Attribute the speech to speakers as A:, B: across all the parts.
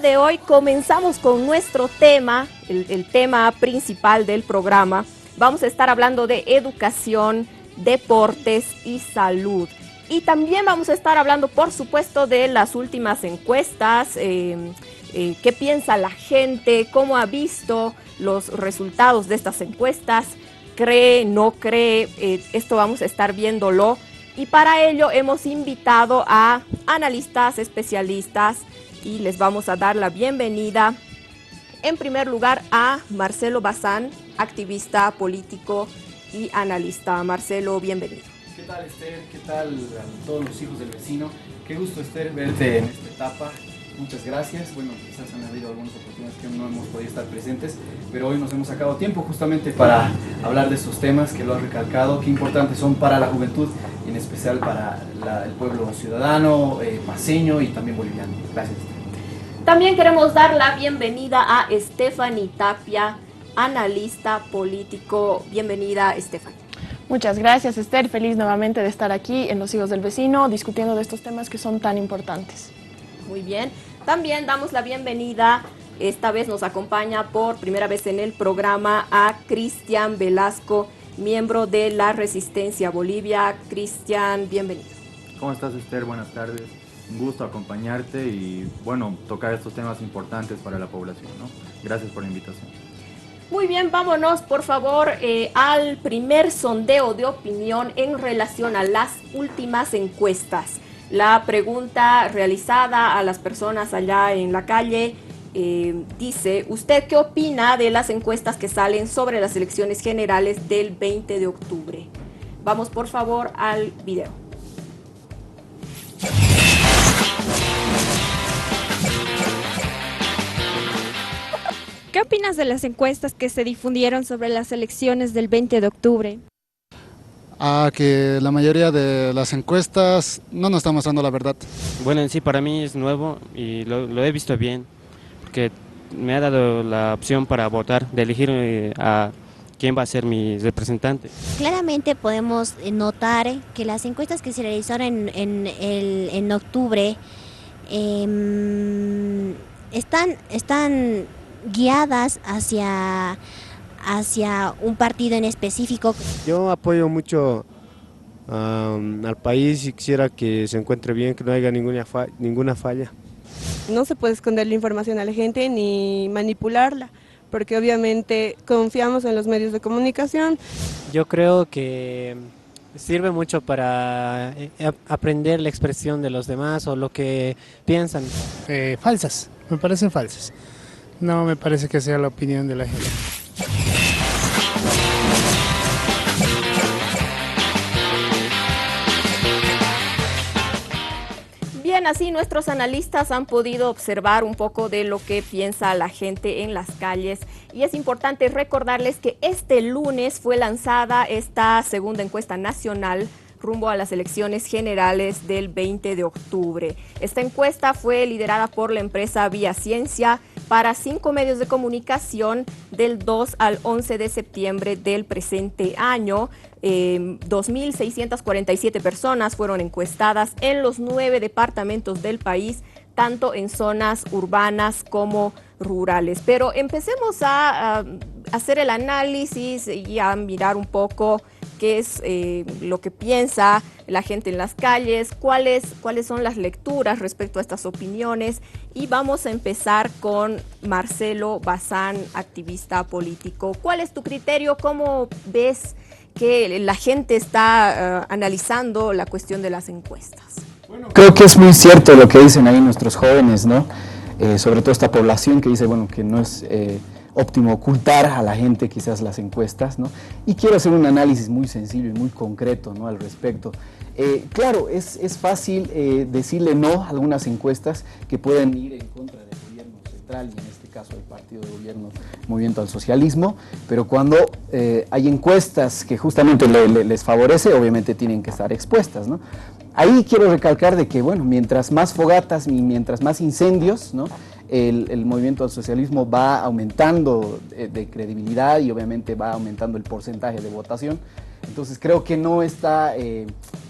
A: de hoy comenzamos con nuestro tema, el tema principal del programa. Vamos a estar hablando de educación, deportes y salud. Y también vamos a estar hablando, por supuesto, de las últimas encuestas, qué piensa la gente, cómo ha visto los resultados de estas encuestas, cree, no cree, esto vamos a estar viéndolo. Y para ello hemos invitado a analistas, especialistas, y les vamos a dar la bienvenida. En primer lugar a Marcelo Bazán, activista político y analista. Marcelo, bienvenido.
B: ¿Qué tal, Esther? ¿Qué tal a todos los hijos del vecino? Qué gusto, Esther, verte en esta etapa. Muchas gracias. Bueno, quizás han habido algunas oportunidades que no hemos podido estar presentes, pero hoy nos hemos sacado tiempo justamente para hablar de estos temas que lo has recalcado, qué importantes son para la juventud y en especial para el pueblo ciudadano, paceño y también boliviano. Gracias, Esther.
A: También queremos dar la bienvenida a Stephanie Tapia, analista político. Bienvenida, Stephanie.
C: Muchas gracias, Esther. Feliz nuevamente de estar aquí en Los Hijos del Vecino, discutiendo de estos temas que son tan importantes.
A: Muy bien. También damos la bienvenida, esta vez nos acompaña por primera vez en el programa, a Cristian Velasco, miembro de la Resistencia Bolivia. Cristian, bienvenido.
D: ¿Cómo estás, Esther? Buenas tardes. Un gusto acompañarte y, bueno, tocar estos temas importantes para la población, ¿no? Gracias por la invitación.
A: Muy bien, vámonos por favor al primer sondeo de opinión en relación a las últimas encuestas. La pregunta realizada a las personas allá en la calle dice: ¿usted qué opina de las encuestas que salen sobre las elecciones generales del 20 de octubre? Vamos por favor al video.
E: ¿Qué opinas de las encuestas que se difundieron sobre las elecciones del 20 de octubre?
F: Que la mayoría de las encuestas no nos están mostrando la verdad.
G: Bueno, en sí para mí es nuevo y lo he visto bien, porque me ha dado la opción para votar, de elegir a quién va a ser mi representante.
H: Claramente podemos notar que las encuestas que se realizaron en octubre están guiadas hacia un partido en específico.
I: Yo apoyo mucho al país y quisiera que se encuentre bien, que no haya ninguna falla.
J: No se puede esconder la información a la gente ni manipularla, porque obviamente confiamos en los medios de comunicación.
K: Yo creo que sirve mucho para aprender la expresión de los demás o lo que piensan.
L: Falsas, me parecen falsas. No me parece que sea la opinión de la gente.
A: Bien, así nuestros analistas han podido observar un poco de lo que piensa la gente en las calles, y es importante recordarles que este lunes fue lanzada esta segunda encuesta nacional rumbo a las elecciones generales del 20 de octubre. Esta encuesta fue liderada por la empresa Vía Ciencia para 5 medios de comunicación del 2 al 11 de septiembre del presente año. 2.647 personas fueron encuestadas en los 9 departamentos del país, tanto en zonas urbanas como rurales. Pero empecemos a hacer el análisis y a mirar un poco qué es lo que piensa la gente en las calles, cuáles son las lecturas respecto a estas opiniones. Y vamos a empezar con Marcelo Bazán, activista político. ¿Cuál es tu criterio? ¿Cómo ves que la gente está analizando la cuestión de las encuestas?
B: Bueno, creo que es muy cierto lo que dicen ahí nuestros jóvenes, ¿no? Sobre todo esta población que dice, bueno, que no es óptimo ocultar a la gente quizás las encuestas, ¿no? Y quiero hacer un análisis muy sencillo y muy concreto, ¿no?, al respecto. Claro, es fácil decirle no a algunas encuestas que pueden ir en contra del gobierno central, y en este caso el partido de gobierno Movimiento al Socialismo, pero cuando hay encuestas que justamente les favorece, obviamente tienen que estar expuestas, ¿no? Ahí quiero recalcar de que, bueno, mientras más fogatas y mientras más incendios, ¿no?, el Movimiento al Socialismo va aumentando de credibilidad y obviamente va aumentando el porcentaje de votación. Entonces creo que no está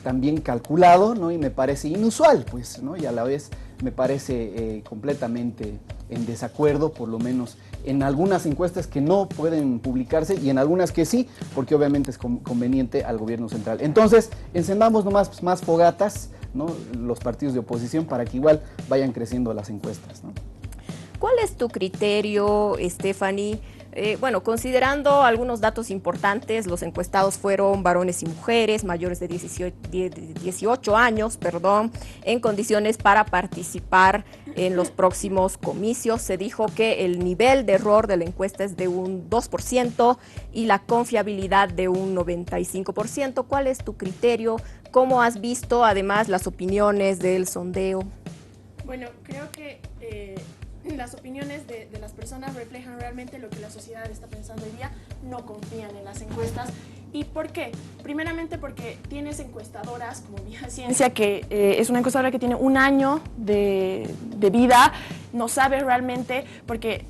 B: tan bien calculado, ¿no?, y me parece inusual, pues, ¿no?, y a la vez me parece completamente en desacuerdo, por lo menos en algunas encuestas que no pueden publicarse y en algunas que sí, porque obviamente es conveniente al gobierno central. Entonces, encendamos nomás más fogatas, ¿no?, los partidos de oposición, para que igual vayan creciendo las encuestas, ¿no?
A: ¿Cuál es tu criterio, Stephanie? Bueno, considerando algunos datos importantes, los encuestados fueron varones y mujeres mayores de 18 años, en condiciones para participar en los próximos comicios. Se dijo que el nivel de error de la encuesta es de un 2% y la confiabilidad de un 95%. ¿Cuál es tu criterio? ¿Cómo has visto además las opiniones del sondeo?
C: Bueno, creo que las opiniones de las personas reflejan realmente lo que la sociedad está pensando hoy día. No confían en las encuestas. ¿Y por qué? Primeramente porque tienes encuestadoras como Vía Ciencia, que es una encuestadora que tiene un año de vida, no sabe realmente, porque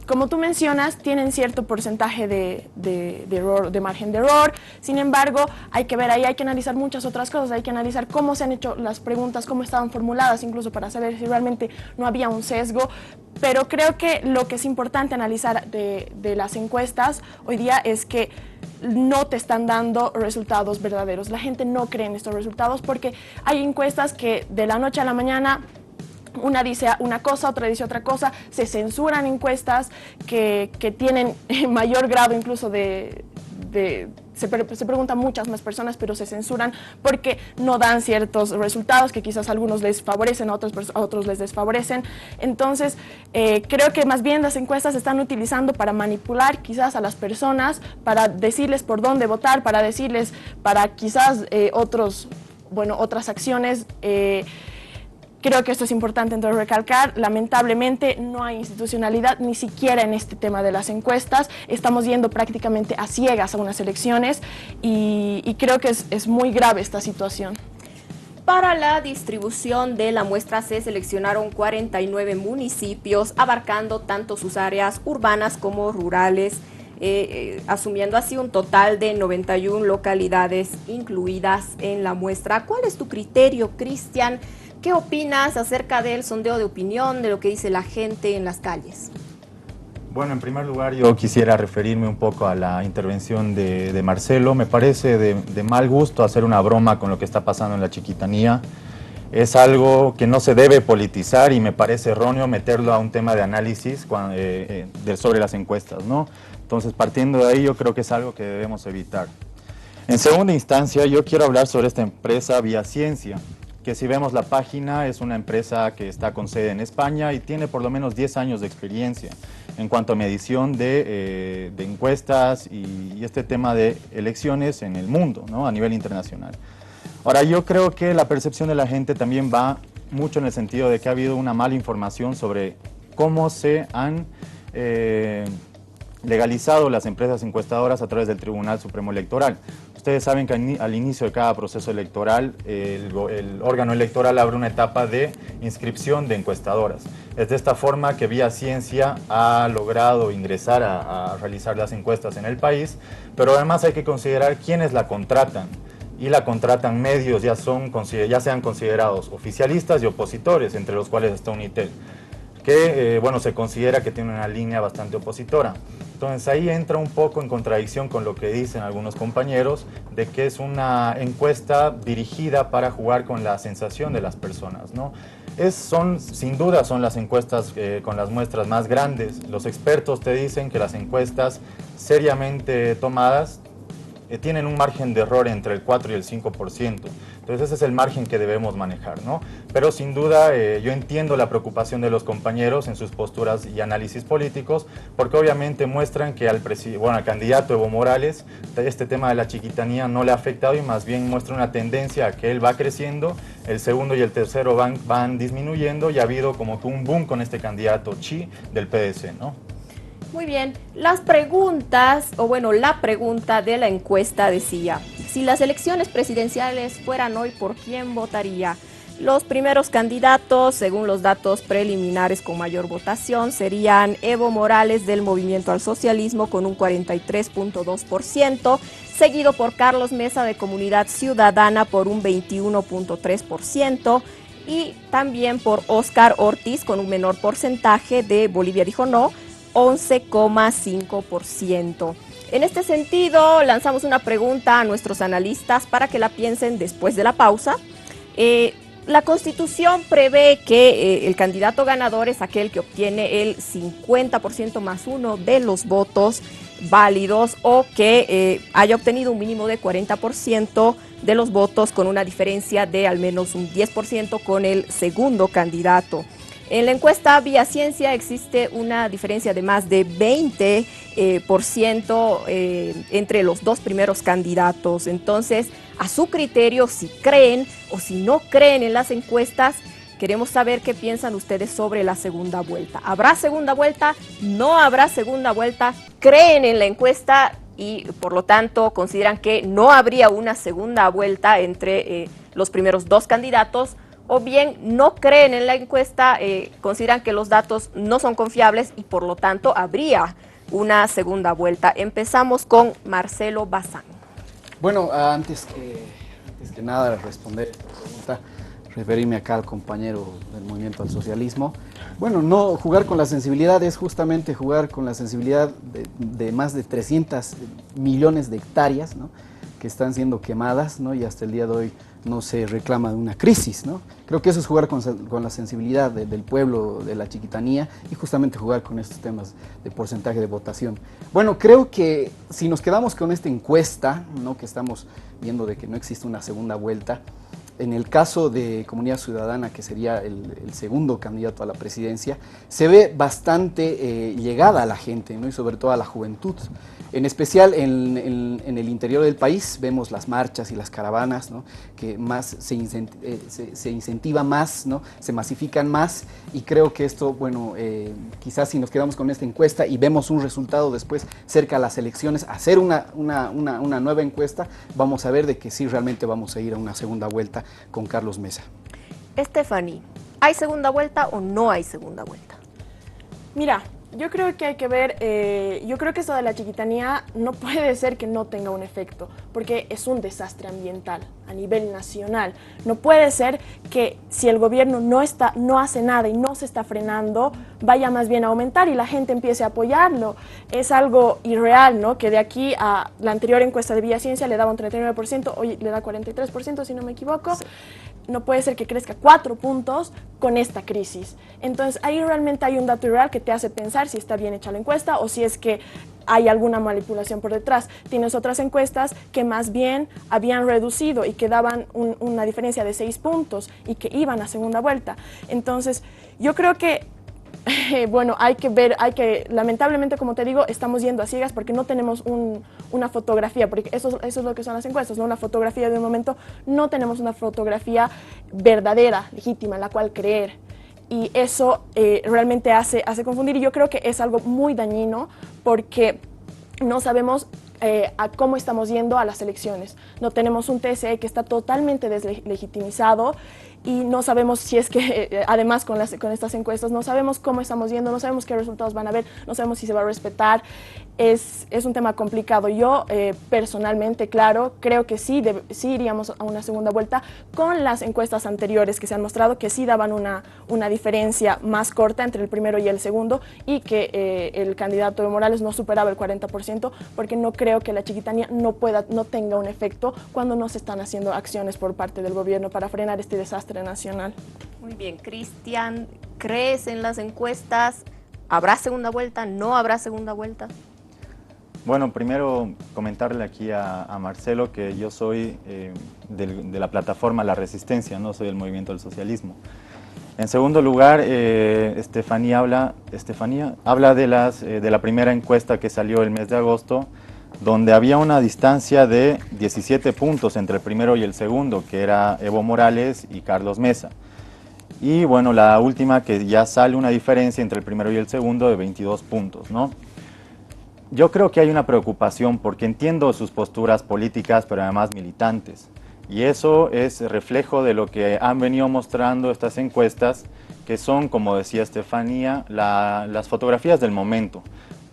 C: como tú mencionas, tienen cierto porcentaje de error, de margen de error. Sin embargo, hay que ver ahí, hay que analizar muchas otras cosas. Hay que analizar cómo se han hecho las preguntas, cómo estaban formuladas, incluso para saber si realmente no había un sesgo. Pero creo que lo que es importante analizar de las encuestas hoy día es que no te están dando resultados verdaderos. La gente no cree en estos resultados porque hay encuestas que de la noche a la mañana una dice una cosa, otra dice otra cosa, se censuran encuestas que tienen mayor grado incluso se preguntan muchas más personas, pero se censuran porque no dan ciertos resultados que quizás a algunos les favorecen, a otros les desfavorecen. Entonces, creo que más bien las encuestas se están utilizando para manipular quizás a las personas, para decirles por dónde votar, para decirles, para quizás otras acciones. Creo que esto es importante entonces recalcar. Lamentablemente no hay institucionalidad ni siquiera en este tema de las encuestas. Estamos yendo prácticamente a ciegas a unas elecciones y creo que es muy grave esta situación.
A: Para la distribución de la muestra se seleccionaron 49 municipios, abarcando tanto sus áreas urbanas como rurales, asumiendo así un total de 91 localidades incluidas en la muestra. ¿Cuál es tu criterio, Cristian? ¿Qué opinas acerca del sondeo de opinión, de lo que dice la gente en las calles?
D: Bueno, en primer lugar yo quisiera referirme un poco a la intervención de Marcelo. Me parece de mal gusto hacer una broma con lo que está pasando en la Chiquitanía. Es algo que no se debe politizar y me parece erróneo meterlo a un tema de análisis sobre las encuestas, ¿no? Entonces, partiendo de ahí, yo creo que es algo que debemos evitar. En segunda instancia, yo quiero hablar sobre esta empresa Vía Ciencia, que si vemos la página es una empresa que está con sede en España y tiene por lo menos 10 años de experiencia en cuanto a medición de encuestas y este tema de elecciones en el mundo, ¿no?, a nivel internacional. Ahora, yo creo que la percepción de la gente también va mucho en el sentido de que ha habido una mala información sobre cómo se han legalizado las empresas encuestadoras a través del Tribunal Supremo Electoral. Ustedes saben que al inicio de cada proceso electoral, el órgano electoral abre una etapa de inscripción de encuestadoras. Es de esta forma que Vía Ciencia ha logrado ingresar a realizar las encuestas en el país, pero además hay que considerar quiénes la contratan. Y la contratan medios, ya sean considerados oficialistas y opositores, entre los cuales está Unitel, que se considera que tiene una línea bastante opositora. Entonces ahí entra un poco en contradicción con lo que dicen algunos compañeros de que es una encuesta dirigida para jugar con la sensación de las personas, ¿no? Sin duda son las encuestas con las muestras más grandes. Los expertos te dicen que las encuestas seriamente tomadas tienen un margen de error entre el 4 y el 5%. Entonces ese es el margen que debemos manejar, ¿no? Pero sin duda yo entiendo la preocupación de los compañeros en sus posturas y análisis políticos, porque obviamente muestran que al candidato Evo Morales este tema de la chiquitanía no le ha afectado y más bien muestra una tendencia a que él va creciendo, el segundo y el tercero van disminuyendo y ha habido como que un boom con este candidato Chi del PDC, ¿no?
A: Muy bien, la pregunta de la encuesta decía: si las elecciones presidenciales fueran hoy, ¿por quién votaría? Los primeros candidatos, según los datos preliminares con mayor votación, serían Evo Morales del Movimiento al Socialismo con un 43.2%, seguido por Carlos Mesa de Comunidad Ciudadana por un 21.3%, y también por Oscar Ortiz con un menor porcentaje de Bolivia dijo no, 11,5%. En este sentido, lanzamos una pregunta a nuestros analistas para que la piensen después de la pausa. La Constitución prevé que el candidato ganador es aquel que obtiene el 50% más uno de los votos válidos o que haya obtenido un mínimo de 40% de los votos con una diferencia de al menos un 10% con el segundo candidato. En la encuesta Vía Ciencia existe una diferencia de más de 20% entre los dos primeros candidatos. Entonces, a su criterio, si creen o si no creen en las encuestas, queremos saber qué piensan ustedes sobre la segunda vuelta. ¿Habrá segunda vuelta? ¿No habrá segunda vuelta? ¿Creen en la encuesta y por lo tanto consideran que no habría una segunda vuelta entre los primeros dos candidatos? O bien no creen en la encuesta, consideran que los datos no son confiables y por lo tanto habría una segunda vuelta. Empezamos con Marcelo Bazán.
B: Bueno, antes que nada de responder esta pregunta, referirme acá al compañero del Movimiento al Socialismo. Bueno, no jugar con la sensibilidad es justamente jugar con la sensibilidad de más de 300 millones de hectáreas, ¿no?, que están siendo quemadas, ¿no?, y hasta el día de hoy no se reclama de una crisis, ¿no? Creo que eso es jugar con la sensibilidad del pueblo, de la chiquitanía, y justamente jugar con estos temas de porcentaje de votación. Bueno, creo que si nos quedamos con esta encuesta, ¿no?, que estamos viendo de que no existe una segunda vuelta, en el caso de Comunidad Ciudadana, que sería el segundo candidato a la presidencia, se ve bastante llegada a la gente, ¿no?, y sobre todo a la juventud. En especial en el interior del país vemos las marchas y las caravanas, ¿no?, que más se incentiva más, ¿no?, se masifican más, y creo que esto, bueno, quizás si nos quedamos con esta encuesta y vemos un resultado después cerca a las elecciones, hacer una nueva encuesta, vamos a ver de que sí realmente vamos a ir a una segunda vuelta con Carlos Mesa.
A: Stephanie, ¿hay segunda vuelta o no hay segunda vuelta?
C: Mira, yo creo que hay que ver, yo creo que esto de la chiquitanía no puede ser que no tenga un efecto, porque es un desastre ambiental a nivel nacional. No puede ser que si el gobierno no hace nada y no se está frenando, vaya más bien a aumentar y la gente empiece a apoyarlo. Es algo irreal, ¿no?, que de aquí a la anterior encuesta de Vía Ciencia le daba un 39%, hoy le da 43%, si no me equivoco. Sí. No puede ser que crezca 4 puntos con esta crisis. Entonces ahí realmente hay un dato irreal que te hace pensar si está bien hecha la encuesta o si es que hay alguna manipulación por detrás. Tienes otras encuestas que más bien habían reducido y que daban una diferencia de 6 puntos y que iban a segunda vuelta. Entonces yo creo que bueno, hay que ver, lamentablemente, como te digo, estamos yendo a ciegas porque no tenemos una fotografía, porque eso es lo que son las encuestas, ¿no?, una fotografía de un momento. No tenemos una fotografía verdadera, legítima, en la cual creer. Y eso realmente hace confundir, y yo creo que es algo muy dañino porque no sabemos a cómo estamos yendo a las elecciones. No tenemos un TSE que está totalmente deslegitimizado y no sabemos si es que, además con estas encuestas, no sabemos cómo estamos yendo, no sabemos qué resultados van a haber, no sabemos si se va a respetar. Es un tema complicado. Yo personalmente, claro, creo que sí iríamos a una segunda vuelta con las encuestas anteriores que se han mostrado que sí daban una diferencia más corta entre el primero y el segundo y que el candidato Evo Morales no superaba el 40%, porque no creo que la chiquitanía no tenga un efecto cuando no se están haciendo acciones por parte del gobierno para frenar este desastre nacional.
A: Muy bien, Cristian, ¿crees en las encuestas? ¿Habrá segunda vuelta? ¿No habrá segunda vuelta?
D: Bueno, primero comentarle aquí a Marcelo que yo soy de la plataforma La Resistencia, no soy del Movimiento del Socialismo. En segundo lugar, Estefanía habla de la primera encuesta que salió el mes de agosto, donde había una distancia de 17 puntos entre el primero y el segundo, que era Evo Morales y Carlos Mesa. Y bueno, la última, que ya sale una diferencia entre el primero y el segundo de 22 puntos, ¿no? Yo creo que hay una preocupación porque entiendo sus posturas políticas, pero además militantes. Y eso es reflejo de lo que han venido mostrando estas encuestas, que son, como decía Estefanía, las fotografías del momento.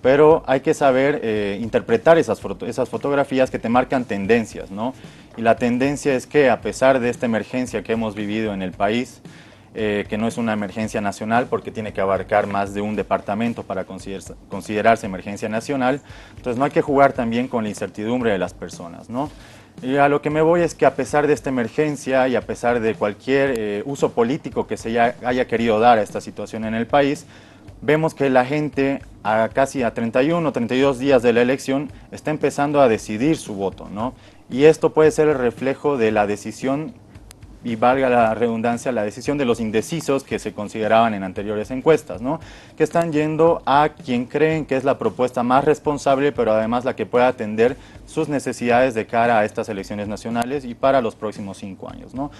D: Pero hay que saber interpretar esas fotografías que te marcan tendencias, ¿no? Y la tendencia es que, a pesar de esta emergencia que hemos vivido en el país, que no es una emergencia nacional porque tiene que abarcar más de un departamento para considerarse emergencia nacional, entonces no hay que jugar también con la incertidumbre de las personas, ¿no? Y a lo que me voy es que, a pesar de esta emergencia y a pesar de cualquier uso político que se haya querido dar a esta situación en el país, vemos que la gente casi a 31 o 32 días de la elección está empezando a decidir su voto, ¿no? Y esto puede ser el reflejo de la decisión, y valga la redundancia, la decisión de los indecisos que se consideraban en anteriores encuestas, ¿no? Que están yendo a quien creen que es la propuesta más responsable, pero además la que pueda atender sus necesidades de cara a estas elecciones nacionales y para los próximos 5 años, ¿no?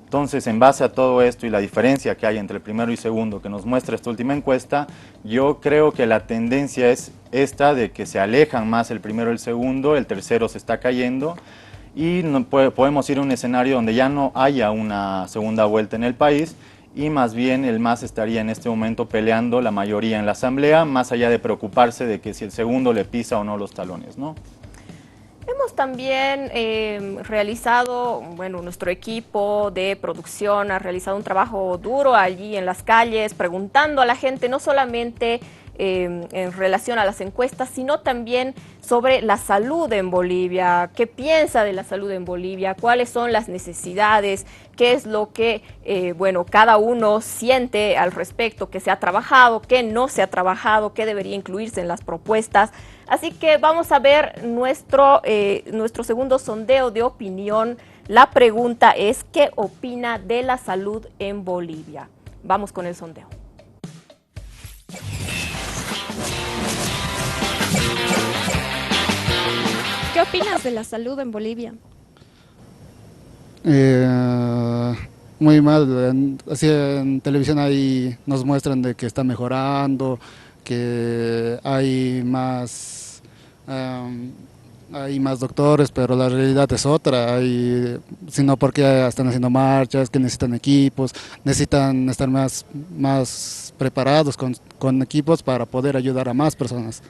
D: Entonces, en base a todo esto y la diferencia que hay entre el primero y segundo que nos muestra esta última encuesta, yo creo que la tendencia es esta de que se alejan más el primero y el segundo, el tercero se está cayendo, y podemos ir a un escenario donde ya no haya una segunda vuelta en el país y más bien el MAS estaría en este momento peleando la mayoría en la asamblea, más allá de preocuparse de que si el segundo le pisa o no los talones, ¿no?
A: Hemos también realizado, bueno, nuestro equipo de producción ha realizado un trabajo duro allí en las calles, preguntando a la gente no solamente en relación a las encuestas, sino también sobre la salud en Bolivia, qué piensa de la salud en Bolivia, cuáles son las necesidades, qué es lo que, bueno, cada uno siente al respecto, qué se ha trabajado, qué no se ha trabajado, qué debería incluirse en las propuestas. Así que vamos a ver nuestro segundo sondeo de opinión. La pregunta es, ¿qué opina de la salud en Bolivia? Vamos con el sondeo.
E: ¿Qué opinas de la salud en Bolivia?
F: Muy mal, así en televisión ahí nos muestran de que está mejorando, que hay más doctores, pero la realidad es otra, sino porque están haciendo marchas, que necesitan equipos, necesitan estar más preparados con equipos para poder ayudar a más personas.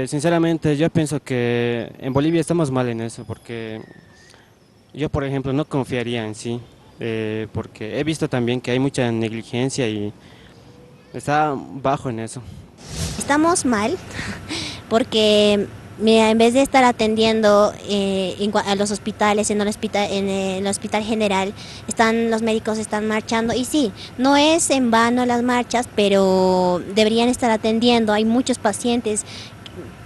G: Sinceramente, yo pienso que en Bolivia estamos mal en eso, porque yo, por ejemplo, no confiaría en sí, porque he visto también que hay mucha negligencia y está bajo en eso.
H: Estamos mal porque, mira, en vez de estar atendiendo a los hospitales, en el hospital general, los médicos están marchando, y sí, no es en vano las marchas, pero deberían estar atendiendo. Hay muchos pacientes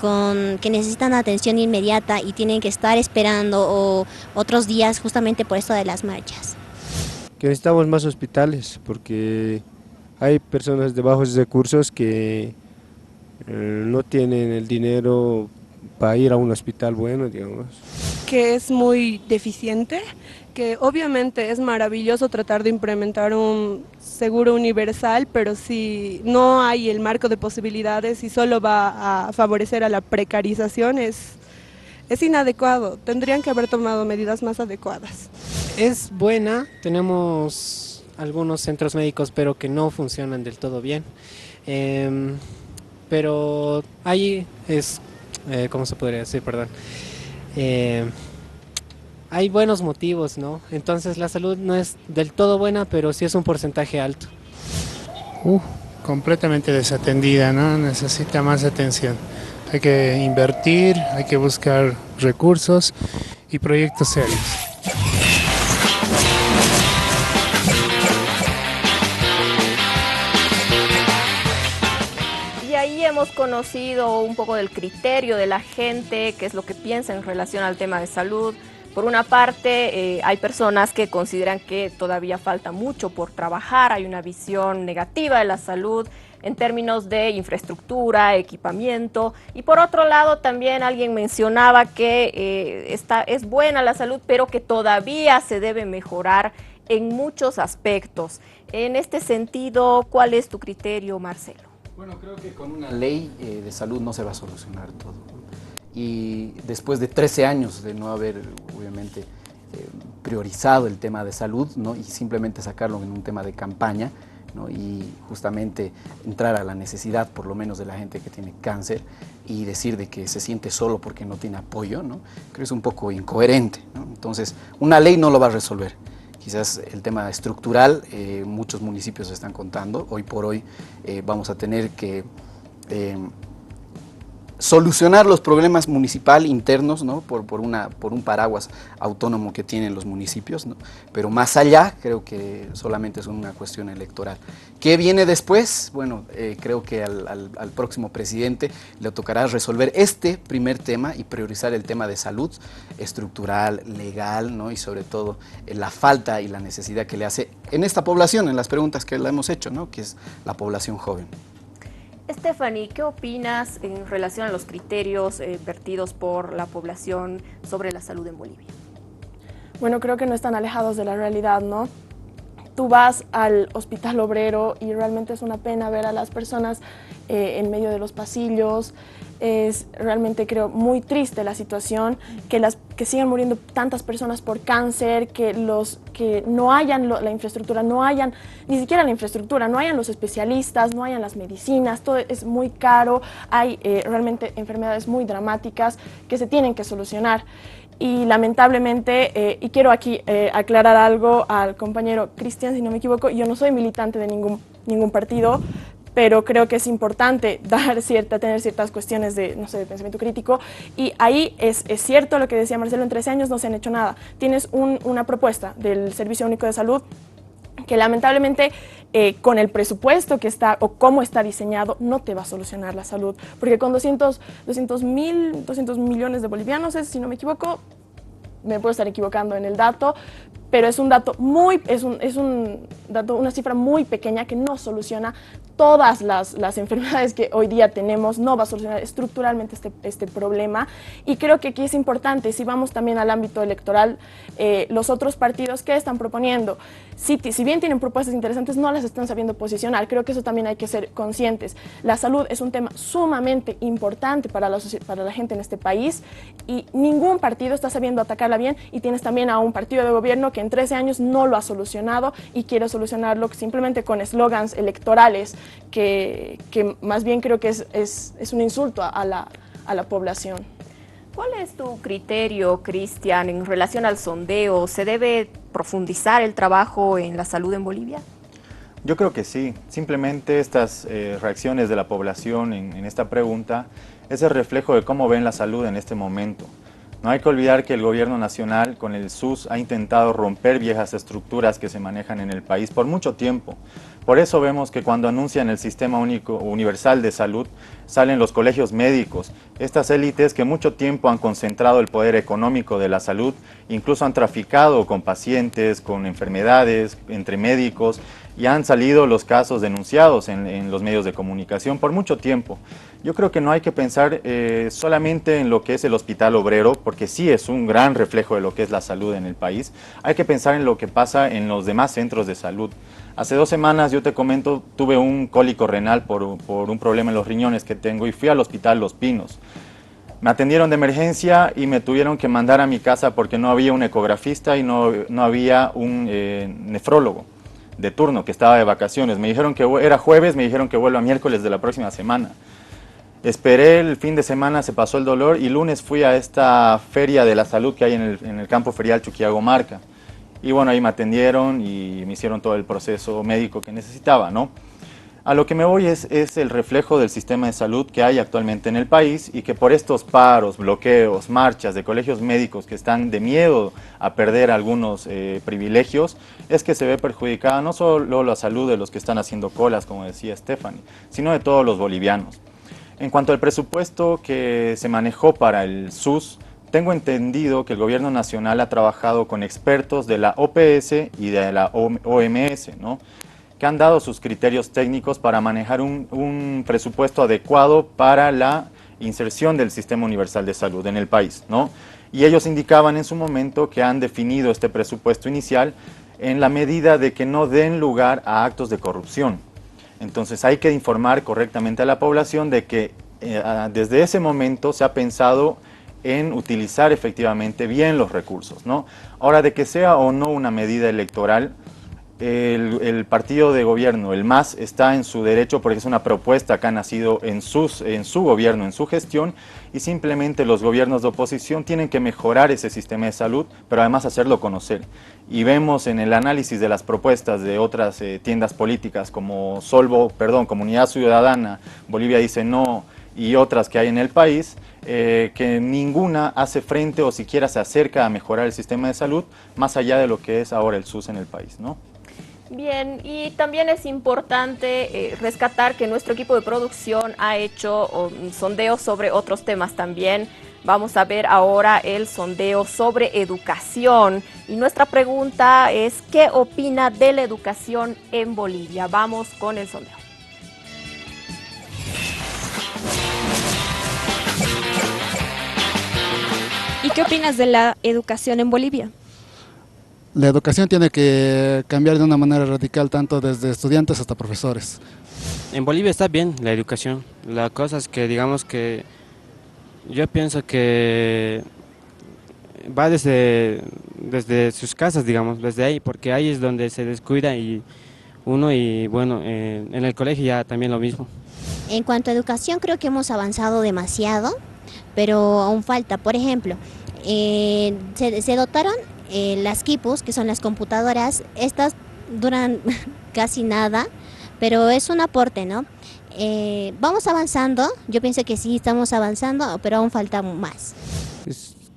H: que necesitan atención inmediata y tienen que estar esperando otros días justamente por esto de las marchas.
I: Que necesitamos más hospitales porque hay personas de bajos recursos que no tienen el dinero para ir a un hospital bueno, digamos.
J: Que es muy deficiente, que obviamente es maravilloso tratar de implementar un seguro universal, pero si no hay el marco de posibilidades y solo va a favorecer a la precarización, es inadecuado. Tendrían que haber tomado medidas más adecuadas.
K: Es buena, tenemos algunos centros médicos, pero que no funcionan del todo bien. Pero ahí es, ¿cómo se podría decir? Perdón. Hay buenos motivos, ¿no? Entonces la salud no es del todo buena, pero sí es un porcentaje alto.
L: Completamente desatendida, ¿no? Necesita más atención. Hay que invertir, hay que buscar recursos y proyectos serios.
A: Y ahí hemos conocido un poco del criterio de la gente, qué es lo que piensa en relación al tema de salud. Por una parte, hay personas que consideran que todavía falta mucho por trabajar, hay una visión negativa de la salud en términos de infraestructura, equipamiento, y por otro lado también alguien mencionaba que es buena la salud, pero que todavía se debe mejorar en muchos aspectos. En este sentido, ¿cuál es tu criterio, Marcelo?
B: Bueno, creo que con una ley de salud no se va a solucionar todo. Y después de 13 años de no haber, obviamente, priorizado el tema de salud, ¿no? Y simplemente sacarlo en un tema de campaña, ¿no? Y justamente entrar a la necesidad, por lo menos de la gente que tiene cáncer, y decir de que se siente solo porque no tiene apoyo, ¿no? Creo que es un poco incoherente, ¿no? Entonces, una ley no lo va a resolver. Quizás el tema estructural, muchos municipios están contando. Hoy por hoy vamos a tener que solucionar los problemas municipal internos, ¿no? por un paraguas autónomo que tienen los municipios, ¿no? Pero más allá creo que solamente es una cuestión electoral. ¿Qué viene después? Bueno, creo que al próximo presidente le tocará resolver este primer tema y priorizar el tema de salud estructural, legal, ¿no? Y sobre todo la falta y la necesidad que le hace en esta población, en las preguntas que le hemos hecho, ¿no? Que es la población joven.
A: Stephanie, ¿qué opinas en relación a los criterios vertidos por la población sobre la salud en Bolivia?
C: Bueno, creo que no están alejados de la realidad, ¿no? Tú vas al Hospital Obrero y realmente es una pena ver a las personas en medio de los pasillos. Es realmente, creo, muy triste la situación, que sigan muriendo tantas personas por cáncer, que no hayan la infraestructura, no hayan ni siquiera la infraestructura, no hayan los especialistas, no hayan las medicinas, todo es muy caro, hay realmente enfermedades muy dramáticas que se tienen que solucionar. Y lamentablemente, y quiero aquí aclarar algo al compañero Cristian, si no me equivoco, yo no soy militante de ningún partido, pero creo que es importante tener ciertas cuestiones de pensamiento crítico, y ahí es cierto lo que decía Marcelo, en 13 años no se han hecho nada. Tienes una propuesta del Servicio Único de Salud que lamentablemente con el presupuesto que está o cómo está diseñado no te va a solucionar la salud, porque con 200 millones de bolivianos, si no me equivoco, me puedo estar equivocando en el dato, pero es un dato una cifra muy pequeña que no soluciona todas las enfermedades que hoy día tenemos, no va a solucionar estructuralmente este problema. Y creo que aquí es importante, si vamos también al ámbito electoral, los otros partidos que están proponiendo, si bien tienen propuestas interesantes, no las están sabiendo posicionar. Creo que eso también hay que ser conscientes. La salud es un tema sumamente importante para la gente en este país, y ningún partido está sabiendo atacarla bien, y tienes también a un partido de gobierno que en 13 años no lo ha solucionado y quiere solucionarlo simplemente con eslogans electorales que más bien creo que es un insulto a la población.
A: ¿Cuál es tu criterio, Cristian, en relación al sondeo? ¿Se debe profundizar el trabajo en la salud en Bolivia?
D: Yo creo que sí. Simplemente estas reacciones de la población en esta pregunta es el reflejo de cómo ven la salud en este momento. No hay que olvidar que el gobierno nacional con el SUS ha intentado romper viejas estructuras que se manejan en el país por mucho tiempo. Por eso vemos que cuando anuncian el Sistema Único Universal de Salud, salen los colegios médicos, estas élites que mucho tiempo han concentrado el poder económico de la salud, incluso han traficado con pacientes, con enfermedades, entre médicos, y han salido los casos denunciados en los medios de comunicación por mucho tiempo. Yo creo que no hay que pensar solamente en lo que es el Hospital Obrero, porque sí es un gran reflejo de lo que es la salud en el país. Hay que pensar en lo que pasa en los demás centros de salud. Hace 2 semanas, yo te comento, tuve un cólico renal por un problema en los riñones que tengo y fui al Hospital Los Pinos. Me atendieron de emergencia y me tuvieron que mandar a mi casa porque no había un ecografista y no había un nefrólogo de turno que estaba de vacaciones. Me dijeron que era jueves, me dijeron que vuelva miércoles de la próxima semana. Esperé el fin de semana, se pasó el dolor y lunes fui a esta feria de la salud que hay en el campo ferial Chuquiagomarca. Y bueno, ahí me atendieron y me hicieron todo el proceso médico que necesitaba, ¿no? A lo que me voy es el reflejo del sistema de salud que hay actualmente en el país y que por estos paros, bloqueos, marchas de colegios médicos que están de miedo a perder algunos privilegios, es que se ve perjudicada no solo la salud de los que están haciendo colas, como decía Stephanie, sino de todos los bolivianos. En cuanto al presupuesto que se manejó para el SUS, tengo entendido que el gobierno nacional ha trabajado con expertos de la OPS y de la OMS, ¿no?, que han dado sus criterios técnicos para manejar un presupuesto adecuado para la inserción del Sistema Universal de Salud en el país, ¿no? Y ellos indicaban en su momento que han definido este presupuesto inicial en la medida de que no den lugar a actos de corrupción. Entonces hay que informar correctamente a la población de que desde ese momento se ha pensado en utilizar efectivamente bien los recursos, ¿no? Ahora, de que sea o no una medida electoral, el partido de gobierno, el MAS, está en su derecho porque es una propuesta que ha nacido en su gobierno, en su gestión, y simplemente los gobiernos de oposición tienen que mejorar ese sistema de salud, pero además hacerlo conocer. Y vemos en el análisis de las propuestas de otras tiendas políticas como Comunidad Ciudadana, Bolivia dice no, y otras que hay en el país, que ninguna hace frente o siquiera se acerca a mejorar el sistema de salud, más allá de lo que es ahora el SUS en el país, ¿no?
A: Bien, y también es importante rescatar que nuestro equipo de producción ha hecho sondeos sobre otros temas también. Vamos a ver ahora el sondeo sobre educación. Y nuestra pregunta es, ¿qué opina de la educación en Bolivia? Vamos con el sondeo.
E: ¿Y qué opinas de la educación en Bolivia?
F: La educación tiene que cambiar de una manera radical, tanto desde estudiantes hasta profesores.
G: En Bolivia está bien la educación. La cosa es que, digamos que, yo pienso que va desde sus casas, digamos, desde ahí, porque ahí es donde se descuida y bueno, en el colegio ya también lo mismo.
H: En cuanto a educación, creo que hemos avanzado demasiado, pero aún falta. Por ejemplo, se dotaron las quipus, que son las computadoras. Estas duran casi nada, pero es un aporte, ¿no? Vamos avanzando, yo pienso que sí estamos avanzando, pero aún falta más.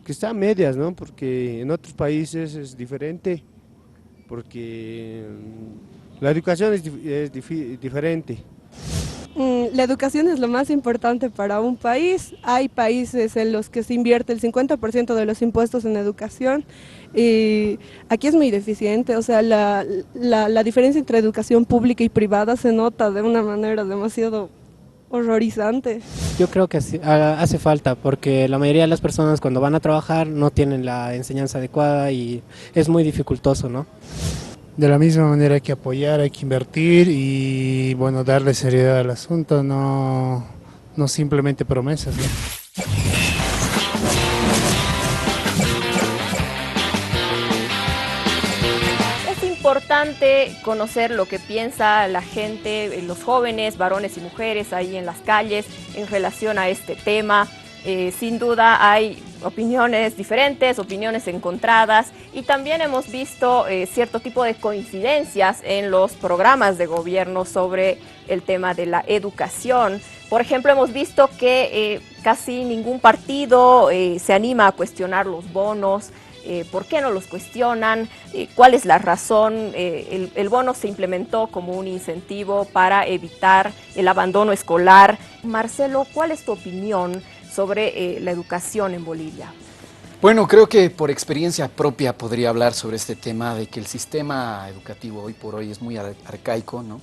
I: Que está a medias, ¿no? Porque en otros países es diferente, porque la educación es diferente.
J: La educación es lo más importante para un país. Hay países en los que se invierte el 50% de los impuestos en educación y aquí es muy deficiente. O sea, la diferencia entre educación pública y privada se nota de una manera demasiado horrorizante.
K: Yo creo que hace falta, porque la mayoría de las personas cuando van a trabajar no tienen la enseñanza adecuada y es muy dificultoso, ¿no?
L: De la misma manera hay que apoyar, hay que invertir y bueno, darle seriedad al asunto, no simplemente promesas, ¿no?
A: Es importante conocer lo que piensa la gente, los jóvenes, varones y mujeres ahí en las calles en relación a este tema. Sin duda hay opiniones diferentes, opiniones encontradas y también hemos visto cierto tipo de coincidencias en los programas de gobierno sobre el tema de la educación. Por ejemplo, hemos visto que casi ningún partido se anima a cuestionar los bonos. ¿Por qué no los cuestionan? ¿Cuál es la razón? El bono se implementó como un incentivo para evitar el abandono escolar. Marcelo, ¿cuál es tu opinión sobre la educación en Bolivia?
B: Bueno, creo que por experiencia propia podría hablar sobre este tema de que el sistema educativo hoy por hoy es muy arcaico, ¿no?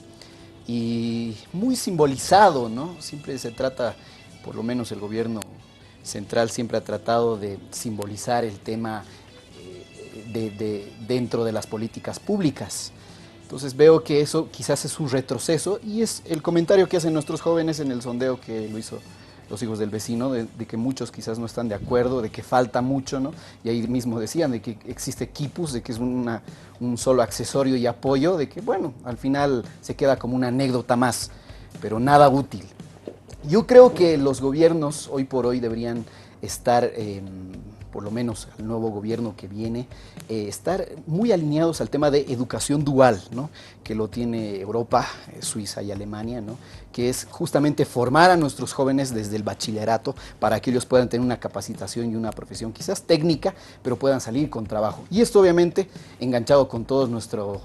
B: Y muy simbolizado, ¿no? Siempre se trata, por lo menos el gobierno central siempre ha tratado de simbolizar el tema dentro de las políticas públicas. Entonces veo que eso quizás es un retroceso y es el comentario que hacen nuestros jóvenes en el sondeo que lo hizo los hijos del vecino, de que muchos quizás no están de acuerdo, de que falta mucho, ¿no? Y ahí mismo decían de que existe quipus, de que es un solo accesorio y apoyo, de que bueno, al final se queda como una anécdota más, pero nada útil. Yo creo que los gobiernos hoy por hoy deberían estar, por lo menos el nuevo gobierno que viene, estar muy alineados al tema de educación dual, ¿no? Que lo tiene Europa, Suiza y Alemania, ¿no? Que es justamente formar a nuestros jóvenes desde el bachillerato para que ellos puedan tener una capacitación y una profesión quizás técnica, pero puedan salir con trabajo. Y esto obviamente enganchado con todo nuestro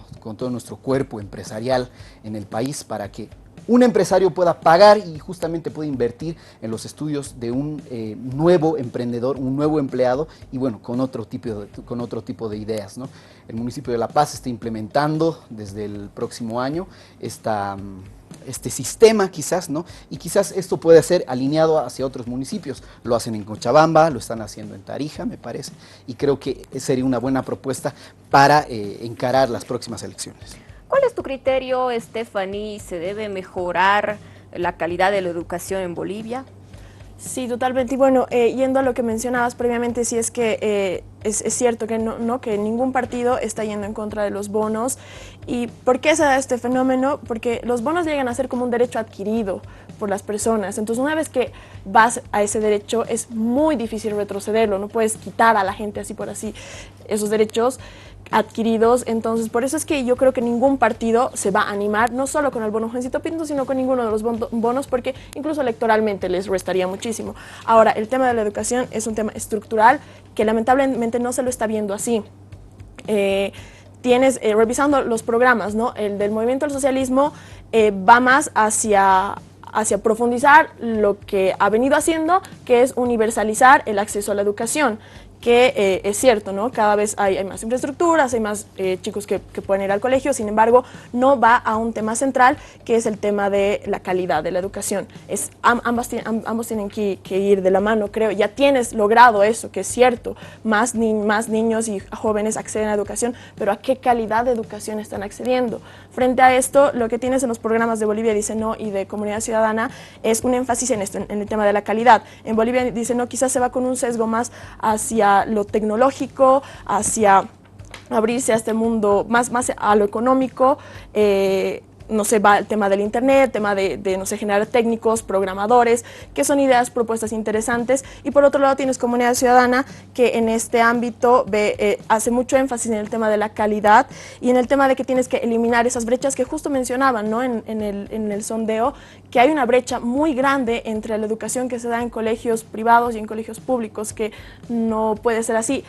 B: cuerpo empresarial en el país para que un empresario pueda pagar y justamente pueda invertir en los estudios de un nuevo emprendedor, un nuevo empleado y bueno, con otro tipo de ideas, ¿no? El municipio de La Paz está implementando desde el próximo año este sistema quizás, ¿no? Y quizás esto puede ser alineado hacia otros municipios. Lo hacen en Cochabamba, lo están haciendo en Tarija, me parece, y creo que sería una buena propuesta para encarar las próximas elecciones.
A: ¿Cuál es tu criterio, Stephanie? ¿Se debe mejorar la calidad de la educación en Bolivia?
C: Sí, totalmente. Y bueno, yendo a lo que mencionabas previamente, sí es que es cierto que que ningún partido está yendo en contra de los bonos ¿Y por qué se da este fenómeno? Porque los bonos llegan a ser como un derecho adquirido por las personas. Entonces, una vez que vas a ese derecho, es muy difícil retrocederlo. No puedes quitar a la gente así por así esos derechos adquiridos. Entonces, por eso es que yo creo que ningún partido se va a animar, no solo con el bono Jovencito Pinto, sino con ninguno de los bonos, porque incluso electoralmente les restaría muchísimo. Ahora, el tema de la educación es un tema estructural que lamentablemente no se lo está viendo así. Revisando los programas, ¿no? El del Movimiento al Socialismo va más hacia profundizar lo que ha venido haciendo, que es universalizar el acceso a la educación, que es cierto, ¿no? Cada vez hay más infraestructuras, hay más chicos que pueden ir al colegio, sin embargo, no va a un tema central, que es el tema de la calidad de la educación. Ambos tienen que ir de la mano, creo. Ya tienes logrado eso, que es cierto, más niños y jóvenes acceden a la educación, pero ¿a qué calidad de educación están accediendo? Frente a esto, lo que tienes en los programas de Bolivia Dice No y de Comunidad Ciudadana es un énfasis en esto, en el tema de la calidad. En Bolivia Dice No quizás se va con un sesgo más hacia lo tecnológico, hacia abrirse a este mundo, más a lo económico, no sé, va el tema del internet, tema de no sé, generar técnicos, programadores, que son ideas, propuestas interesantes. Y por otro lado tienes Comunidad Ciudadana, que en este ámbito hace mucho énfasis en el tema de la calidad y en el tema de que tienes que eliminar esas brechas que justo mencionaban, ¿no? en el sondeo, que hay una brecha muy grande entre la educación que se da en colegios privados y en colegios públicos, que no puede ser así.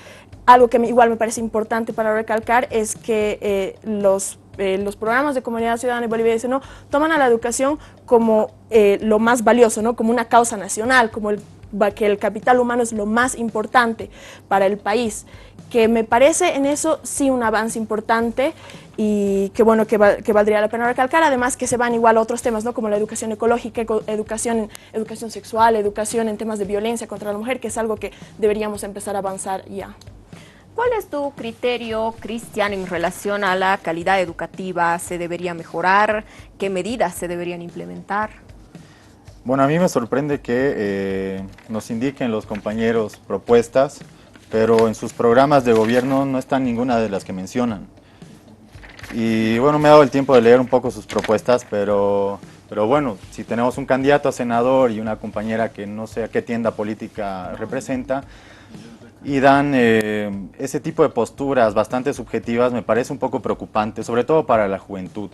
C: Algo que igual me parece importante para recalcar es que los programas de Comunidad Ciudadana y Bolivia Dice No toman a la educación como lo más valioso, ¿no? Como una causa nacional, como que el capital humano es lo más importante para el país, que me parece en eso sí un avance importante y que bueno, que valdría la pena recalcar, además que se van igual a otros temas, ¿no? Como la educación ecológica, educación sexual, educación en temas de violencia contra la mujer, que es algo que deberíamos empezar a avanzar ya.
A: ¿Cuál es tu criterio, Cristian, en relación a la calidad educativa? ¿Se debería mejorar? ¿Qué medidas se deberían implementar?
D: Bueno, a mí me sorprende que nos indiquen los compañeros propuestas, pero en sus programas de gobierno no está ninguna de las que mencionan. Y bueno, me he dado el tiempo de leer un poco sus propuestas, pero bueno, si tenemos un candidato a senador y una compañera que no sé a qué tienda política representa, y dan ese tipo de posturas bastante subjetivas, me parece un poco preocupante, sobre todo para la juventud.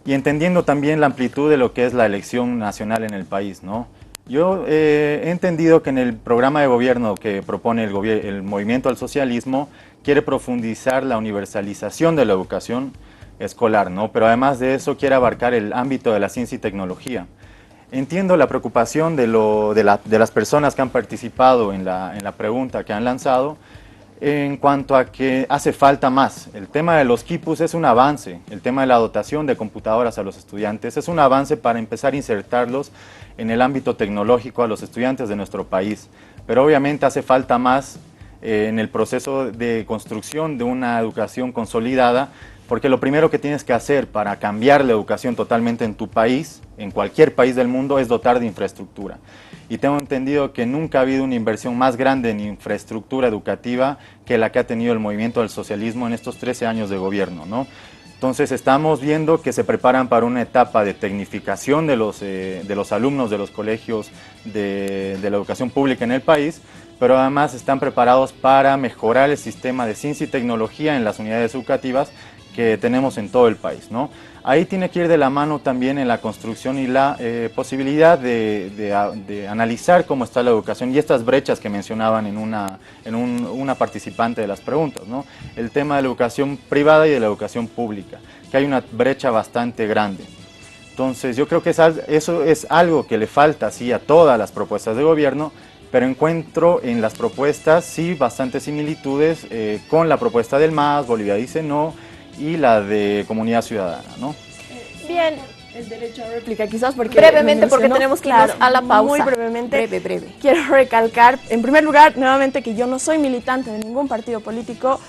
D: Y entendiendo también la amplitud de lo que es la elección nacional en el país, ¿no? Yo he entendido que en el programa de gobierno que propone el Movimiento al Socialismo quiere profundizar la universalización de la educación escolar, ¿no? Pero además de eso quiere abarcar el ámbito de la ciencia y tecnología. Entiendo la preocupación de las personas que han participado en la pregunta que han lanzado en cuanto a que hace falta más. El tema de los quipus es un avance, el tema de la dotación de computadoras a los estudiantes es un avance para empezar a insertarlos en el ámbito tecnológico a los estudiantes de nuestro país. Pero obviamente hace falta más en el proceso de construcción de una educación consolidada, porque lo primero que tienes que hacer para cambiar la educación totalmente en tu país, en cualquier país del mundo, es dotar de infraestructura. Y tengo entendido que nunca ha habido una inversión más grande en infraestructura educativa que la que ha tenido el Movimiento del Socialismo en estos 13 años de gobierno, ¿no? Entonces estamos viendo que se preparan para una etapa de tecnificación de los alumnos de los colegios de la educación pública en el país, pero además están preparados para mejorar el sistema de ciencia y tecnología en las unidades educativas que tenemos en todo el país, ¿no? Ahí tiene que ir de la mano también en la construcción y la posibilidad de analizar cómo está la educación y estas brechas que mencionaban en una participante de las preguntas, ¿no? El tema de la educación privada y de la educación pública, que hay una brecha bastante grande. Entonces yo creo que eso es algo que le falta sí, a todas las propuestas de gobierno, pero encuentro en las propuestas sí bastantes similitudes con la propuesta del MAS, Bolivia Dice No, y la de Comunidad Ciudadana, ¿no?
A: Bien.
C: El derecho a réplica, quizás porque...
A: Brevemente, porque tenemos que irnos a la pausa.
C: Muy brevemente.
A: Breve.
C: Quiero recalcar, en primer lugar, nuevamente, que yo no soy militante de ningún partido político.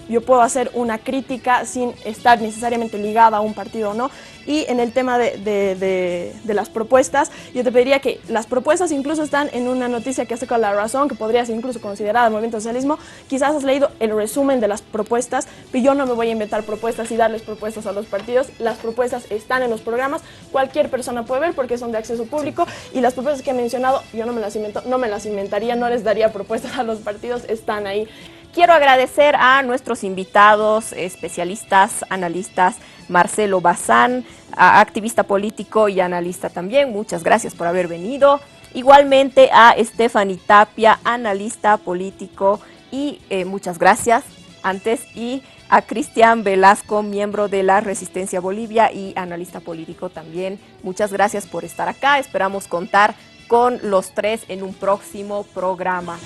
C: yo puedo hacer una crítica sin estar necesariamente ligada a un partido o no. Y en el tema de las propuestas, yo te pediría que las propuestas incluso están en una noticia que hace con La Razón, que podría ser incluso considerada movimiento socialismo. Quizás has leído el resumen de las propuestas, pero yo no me voy a inventar propuestas y darles propuestas a los partidos. Las propuestas están en los programas, cualquier persona puede ver porque son de acceso público, y las propuestas que he mencionado, yo no me las invento, no me las inventaría, no les daría propuestas a los partidos, están ahí.
A: Quiero agradecer a nuestros invitados, especialistas, analistas, Marcelo Bazán, activista político y analista también. Muchas gracias por haber venido. Igualmente a Stephanie Tapia, analista político, y muchas gracias antes. Y a Cristian Velasco, miembro de la Resistencia Bolivia y analista político también. Muchas gracias por estar acá. Esperamos contar con los tres en un próximo programa.